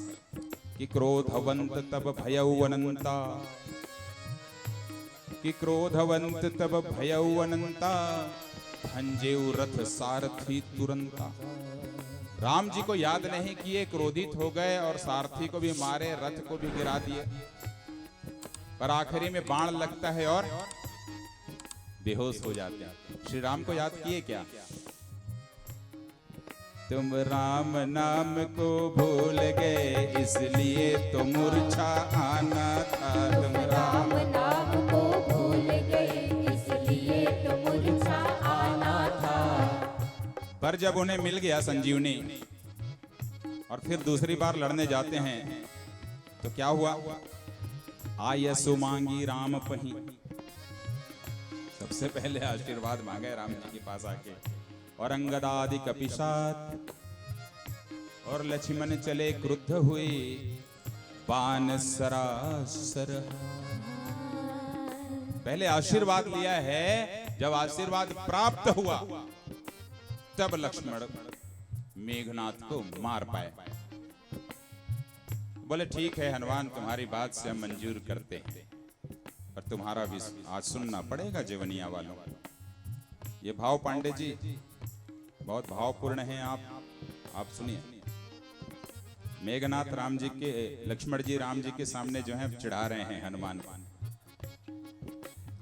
कि क्रोधवंत तब भयउ अनंता। कि क्रोधवंत तब भयउ अनंता, भंजेउ रथ सारथी तुरंता। राम जी को याद नहीं किए, क्रोधित हो गए और सारथी को भी मारे, रथ को भी गिरा दिए। पर आखिरी में बाण लगता है और बेहोश हो जाते हैं। श्री राम को याद किए क्या? तुम राम नाम को भूल गए, इसलिए तो मूर्छा आना था। तुम राम नाम को भूल गए, इसलिए तो मूर्छा आना था। पर जब उन्हें मिल गया संजीवनी और फिर दूसरी बार लड़ने जाते हैं तो क्या हुआ? आयसु मांगी राम पही। सबसे पहले आशीर्वाद मांगे राम जी के पास आके। और अंगदादि कपिशात, और लक्ष्मण चले क्रुद्ध हुए, बान सरासर। पहले आशीर्वाद लिया है, जब आशीर्वाद प्राप्त हुआ तब लक्ष्मण मेघनाथ को मार पाए। बोले ठीक है हनुमान, तुम्हारी बात से हम मंजूर करते हैं, पर तुम्हारा भी आज सुनना पड़ेगा जीवनिया वालों। ये भाव पांडे जी बहुत भावपूर्ण हैं। आप सुनिए। मेघनाथ राम जी के, लक्ष्मण जी राम जी के सामने जो है चिढ़ा रहे हैं हनुमान।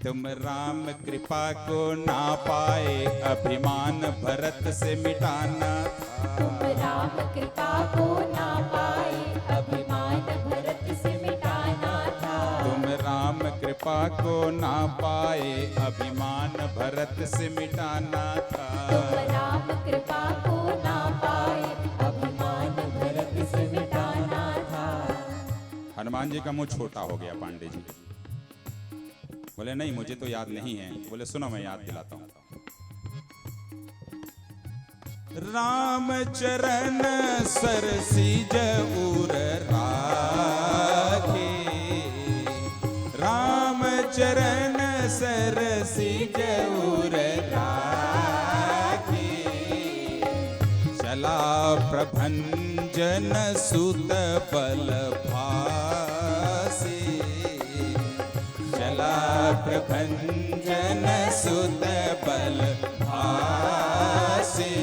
तुम राम कृपा को ना पाए, अभिमान भरत से मिटाना था। तुम राम कृपा को ना पाए, अभिमान भरत से मिटाना था। तुम राम कृपा को ना पाए, अभिमान भरत से मिटाना था। तुम राम कृपा को ना पाए, अभिमान भरत से मिटाना था। हनुमान जी का मुंह छोटा हो गया पांडे जी। बोले नहीं, मुझे तो याद नहीं है। बोले सुनो, मैं याद दिलाता हूं। राम चरण सरसीज उर राखे, राम चरण सरसीज उर राखे। चला प्रभंजन सुत बल भासे, चला प्रभंजन सुत बल भासे।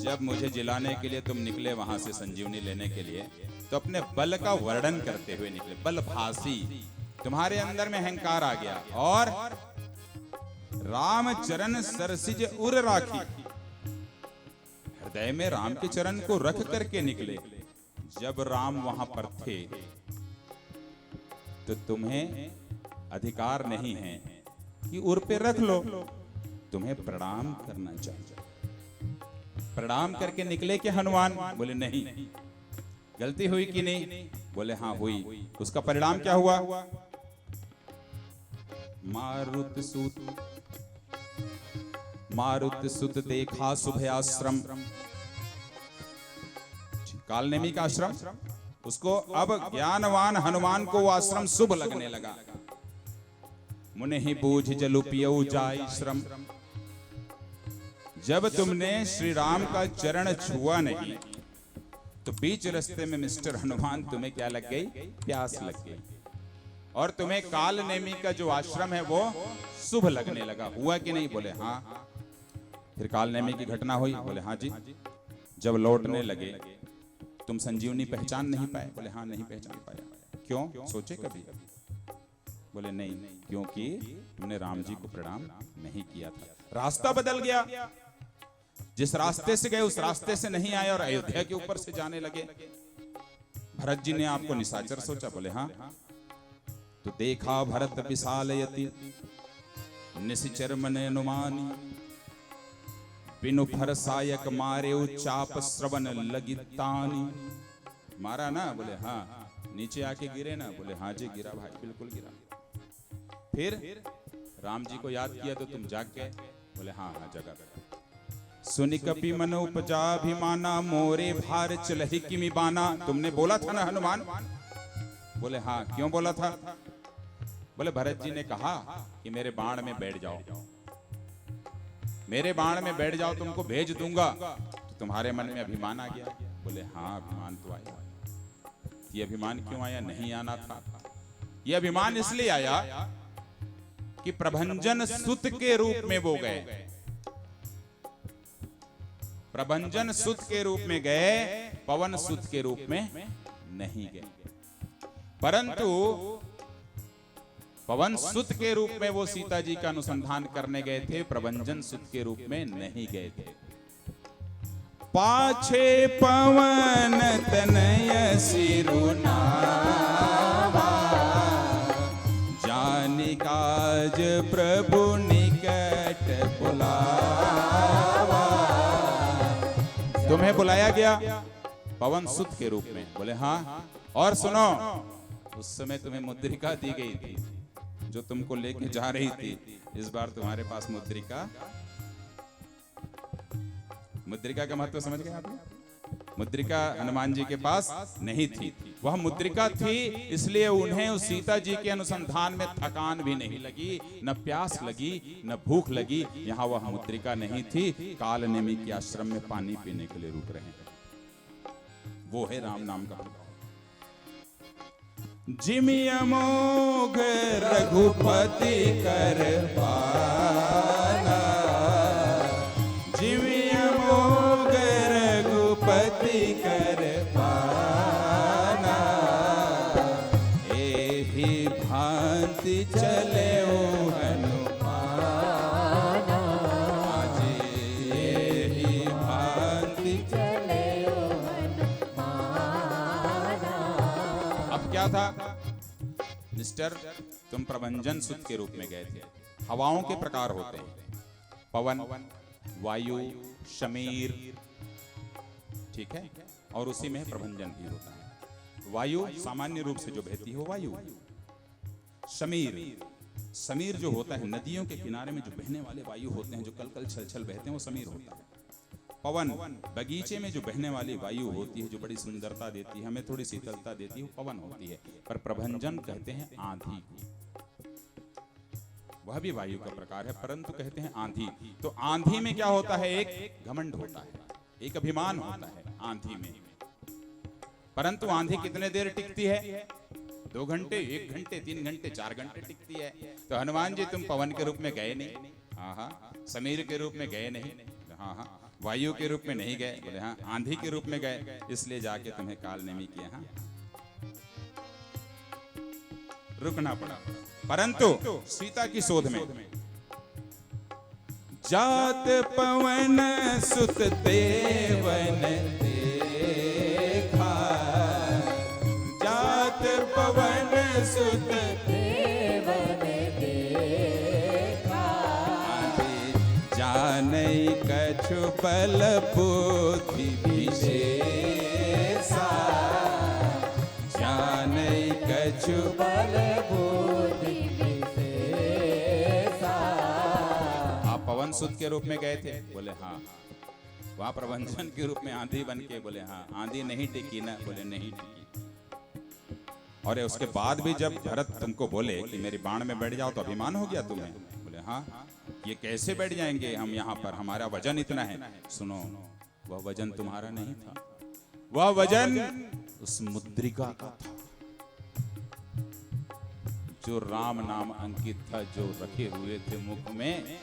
जब मुझे जिलाने के लिए तुम निकले वहां से संजीवनी लेने के लिए, तो अपने बल का वर्णन करते हुए निकले। बल भासी, तुम्हारे अंदर में अहंकार आ गया। और राम चरण सरसिज उर राखी, हृदय में राम के चरण को रख करके निकले। जब राम वहां पर थे तो तुम्हें अधिकार नहीं है कि उर पे रख लो, तुम्हें प्रणाम करना चाहिए। प्रणाम करके निकले कि हनुमान? बोले नहीं। गलती हुई कि नहीं? बोले हाँ हुई। उसका परिणाम क्या हुआ? मारुत सुत देखा शुभ आश्रम, कालनेमी का आश्रम। उसको अब ज्ञानवान हनुमान को वो आश्रम शुभ लगने लगा। मुने ही बूझ जलु पियऊ जाय श्रम। जब तुमने श्री राम का चरण छुआ नहीं तो बीच रास्ते में मिस्टर हनुमान तुम्हें क्या लग गई? प्यास लग गई। और तुम्हें कालनेमी का जो आश्रम है वो शुभ लगने लगा। हुआ कि नहीं? बोले हाँ। फिर कालनेमी की घटना हुई? बोले हाँ जी। जब लौटने लगे तुम संजीवनी पहचान नहीं पाए? बोले हाँ नहीं पहचान पाया। क्यों? सोचे कभी? बोले नहीं, क्योंकि तुमने राम जी को प्रणाम नहीं किया था। रास्ता बदल गया। जिस रास्ते से गए उस रास्ते से नहीं आए और अयोध्या के ऊपर से जाने लगे। भरत जी ने आपको निशाचर सोचा? बोले हाँ। तो देखा भरत विशालयति, निशिचर मन अनुमानी। बिनु फर सायक मारे चाप श्रवण लगी तानी। मारा ना? बोले हाँ। नीचे आके गिरे ना? बोले हाँ जी गिरा भाई, बिल्कुल गिरा। फिर राम जी को याद किया तो तुम जाग गए? बोले हाँ हाँ जगा। सुनि कपि मन उपजा अभिमाना, मोरे भार चलहि किमि बाना। तुमने बोला था ना हनुमान? बोले हाँ। क्यों बोला था? बोले भरत जी ने कहा कि मेरे बाण में बैठ जाओ, मेरे बाण में बैठ जाओ, तुमको भेज दूंगा। तो तुम्हारे मन में अभिमान आ गया? बोले हाँ अभिमान तो आया। ये अभिमान क्यों आया? नहीं आना था। ये अभिमान इसलिए आया कि प्रभंजन सुत के रूप में वो गए, प्रभंजन सुत के रूप में गए, पवन सुत के रूप में नहीं गए। परंतु पवन सुत के रूप में वो सीता जी का अनुसंधान करने गए थे, प्रभंजन सुत के रूप में नहीं गए थे। पाछे पवन तनय सिरुनावा, जानि काज प्रभु निकट बुलावा। तुम्हें बुलाया गया पवन सुत के रूप में, बोले हाँ। और सुनो, उस समय तुम्हें मुद्रिका दी गई थी जो तुमको लेके जा रही थी। इस बार तुम्हारे पास मुद्रिका, मुद्रिका का महत्व समझ गए आपने? मुद्रिका हनुमान जी के पास नहीं थी। वह मुद्रिका थी इसलिए उन्हें उस सीता जी के अनुसंधान में थकान भी नहीं लगी, न प्यास लगी, न भूख लगी। यहाँ वह मुद्रिका नहीं थी, काल नेमी के आश्रम में पानी पीने के लिए रुक रहे हैं। वो है राम नाम का प्रभाव। जिमि अमोघ रघुपति कर पाला, जिमि अमोघ रघुपति कर पाला, एहि भांति चले ओ हनुमान, आजे एहि भांति चले ओ हनुमान। अब क्या था मिस्टर, तुम प्रभंजन सुत के रूप में गए थे। हवाओं के प्रकार होते हैं, पवन, वायु, शमीर, ठीक है, और उसी में प्रभंजन भी होता है। वायु सामान्य रूप से जो बहती हो वायु, शमीर, समीर जो होता है नदियों के किनारे में जो बहने वाले वायु होते हैं, जो कल कल छल छल बहते हैं, वो समीर होता है। पवन, बगीचे में जो बहने वाली वायु होती है, जो बड़ी सुंदरता देती है, हमें थोड़ी शीतलता देती है, वो पवन होती है। पर प्रभंजन कहते हैं आंधी को, वह भी वायु का प्रकार है, परंतु कहते हैं आंधी। तो आंधी में क्या होता है? एक घमंड होता है, एक अभिमान होता है आंधी में। परंतु आंधी कितने देर टिकती है? 2 घंटे, 1 घंटे, 3 घंटे, 4 घंटे टिकती है। तो हनुमान जी तुम पवन के रूप में गए नहीं, हाँ हाँ, समीर के रूप में गए नहीं, हाँ हाँ, वायु के रूप में नहीं गए, बोले हाँ, आंधी के रूप में गए, इसलिए जाके तुम्हें काल नेमी किया, हाँ रुकना पड़ा। परंतु सीता की शोध में जात पवन सुत देवन देखा, जात पवन सुत देवन देखा, जानई कछु बल बुद्धि विशेषा, जानई कछु बल बुद्धि विशेषा। आप पवन सुत के रूप में गए थे, बोले हाँ। वहां प्रभंजन के रूप में आंधी बन के, बोले हाँ। आंधी नहीं टिकी ना, बोले नहीं टिकी। और उसके बाद भी जब भरत तुमको बोले कि मेरी बाण में बैठ जाओ, तो अभिमान हो गया तुम्हें, बोले हाँ, ये कैसे बैठ जाएंगे हम यहाँ पर, हमारा वजन इतना है। सुनो, वह वजन तुम्हारा नहीं था, वह वजन उस मुद्रिका का था, जो राम नाम अंकित था, जो रखे हुए थे मुख में।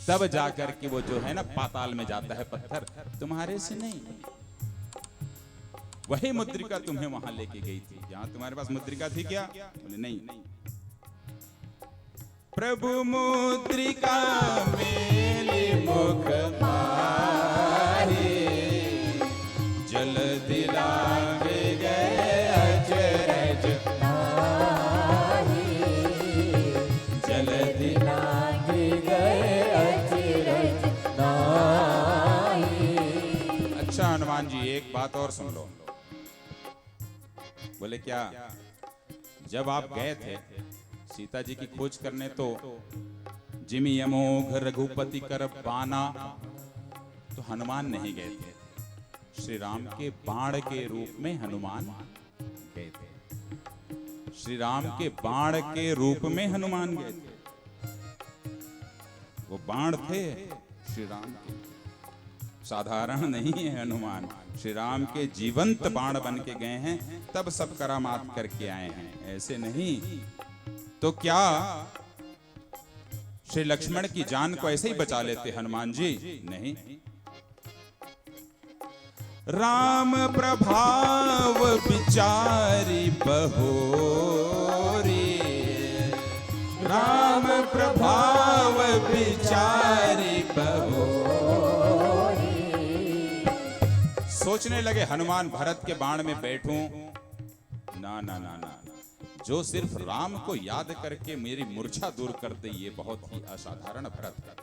तब जाकर के वो जो है ना पाताल में जाता है पत्थर, तुम्हारे से नहीं। वही मुद्रिका तुम्हें वहां लेके गई थी, जहां तुम्हारे पास मुद्रिका थी क्या? बोले नहीं। प्रभु मुद्रिका मेली मुख मारी, जल दिलावे गए अचरज नारी, जल दिलावे गए अचरज नारी। अच्छा हनुमान जी, एक बात और सुन लो। बोले क्या? जब आप गए थे सीता जी की खोज करने, तो जिमि अमोघ रघुपति कर बाना, तो हनुमान नहीं गए थे, श्री राम के बाण के रूप में हनुमान गए थे। श्री राम के बाण के रूप में हनुमान गए थे। वो बाण थे श्री राम के, साधारण नहीं है हनुमान, श्री राम के जीवंत बाण बन के गए हैं, तब सब करामात करके आए हैं, ऐसे नहीं। तो क्या श्री लक्ष्मण की जान को ऐसे ही बचा लेते हनुमान जी? नहीं। राम प्रभाव विचारी बहोरी, राम प्रभाव विचारी बहोरी। सोचने लगे हनुमान भरत के बाण में बैठूं। ना ना ना ना, जो सिर्फ राम को याद करके मेरी मूर्छा दूर कर दे, ये बहुत ही असाधारण भरत है।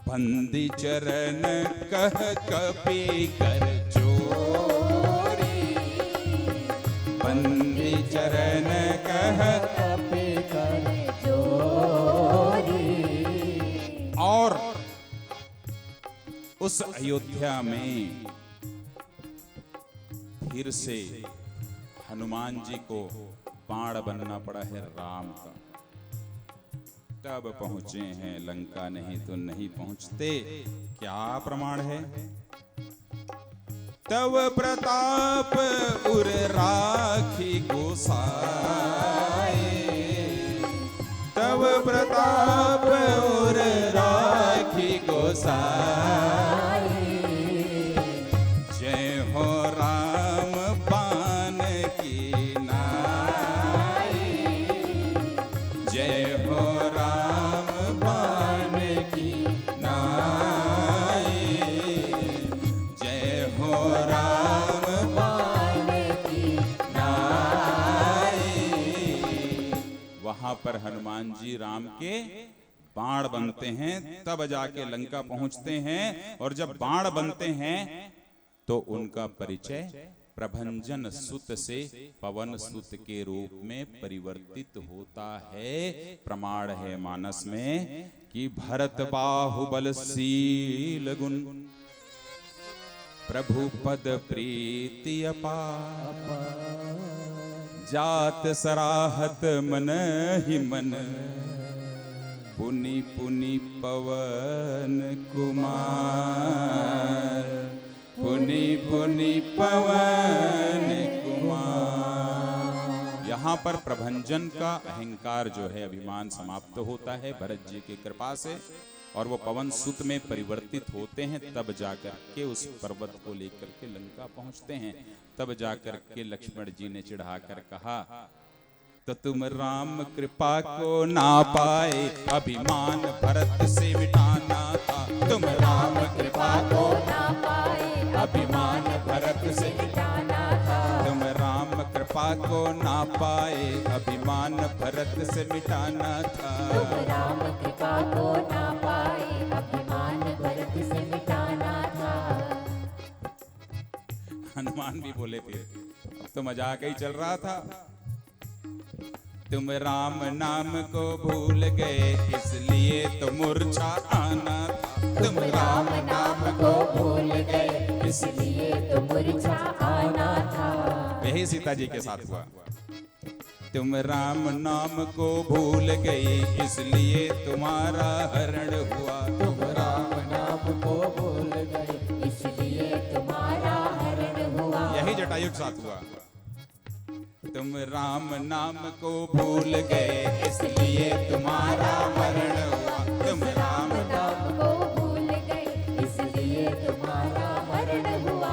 बंदी चरण कह कपि कर चोरी, बंदी चरण कह कपि कर चोरी। और उस अयोध्या में फिर से हनुमान जी को बाण बनना पड़ा है राम का। तब पहुंचे हैं लंका, नहीं तो नहीं पहुंचते। क्या प्रमाण है? तब प्रताप उर राखी गोसाए, तब प्रताप उर राखी गोसाए। जय हो राम पान की नाई, जय हो राम पान की नाई, जय हो राम पान की नाई। वहां पर हनुमान जी राम के बाण बनते हैं, तब जाके लंका पहुंचते हैं। और जब बाण बनते हैं तो उनका परिचय प्रभंजन सुत से पवन सुत के रूप में परिवर्तित होता है। प्रमाण है मानस में कि भरत बाहुबलशील गुण, प्रभु पद प्रीति अपार, जात सराहत मन ही मन, पुनि पुनि पवन कुमार, पुनि पुनि पवन कुमार। यहाँ पर प्रभंजन का अहंकार जो है, अभिमान समाप्त होता है भरत जी की कृपा से, और वो पवन सुत में परिवर्तित होते हैं। तब जाकर के उस पर्वत को लेकर के लंका पहुंचते हैं। तब जाकर के लक्ष्मण जी ने चिढ़ाकर कहा, तो तुम राम कृपा को ना पाए, अभिमान भरत से मिटाना था। तुम राम कृपा को ना पाए, अभिमान भरत से मिटाना था। तुम राम कृपा को ना पाए, अभिमान भरत से मिटाना था। तुम राम कृपा को ना पाए, अभिमान भरत से मिटाना था। हनुमान भी बोले फिर, अब तो मजाक ही चल रहा था। तुम राम नाम को भूल गए, इसलिए तो मूर्छा आना था। तुम राम नाम को भूल गए, इसलिए तो मूर्छा आना था। यही सीता जी के साथ हुआ। तुम राम नाम को भूल गई, इसलिए तुम्हारा हरण हुआ। तुम राम नाम को भूल गए, इसलिए तुम्हारा हरण हुआ। यही जटायु के साथ हुआ। तुम राम नाम को भूल गए, इसलिए तुम्हारा मरण हुआ। तुम राम नाम को भूल गए, इसलिए तुम्हारा मरण हुआ।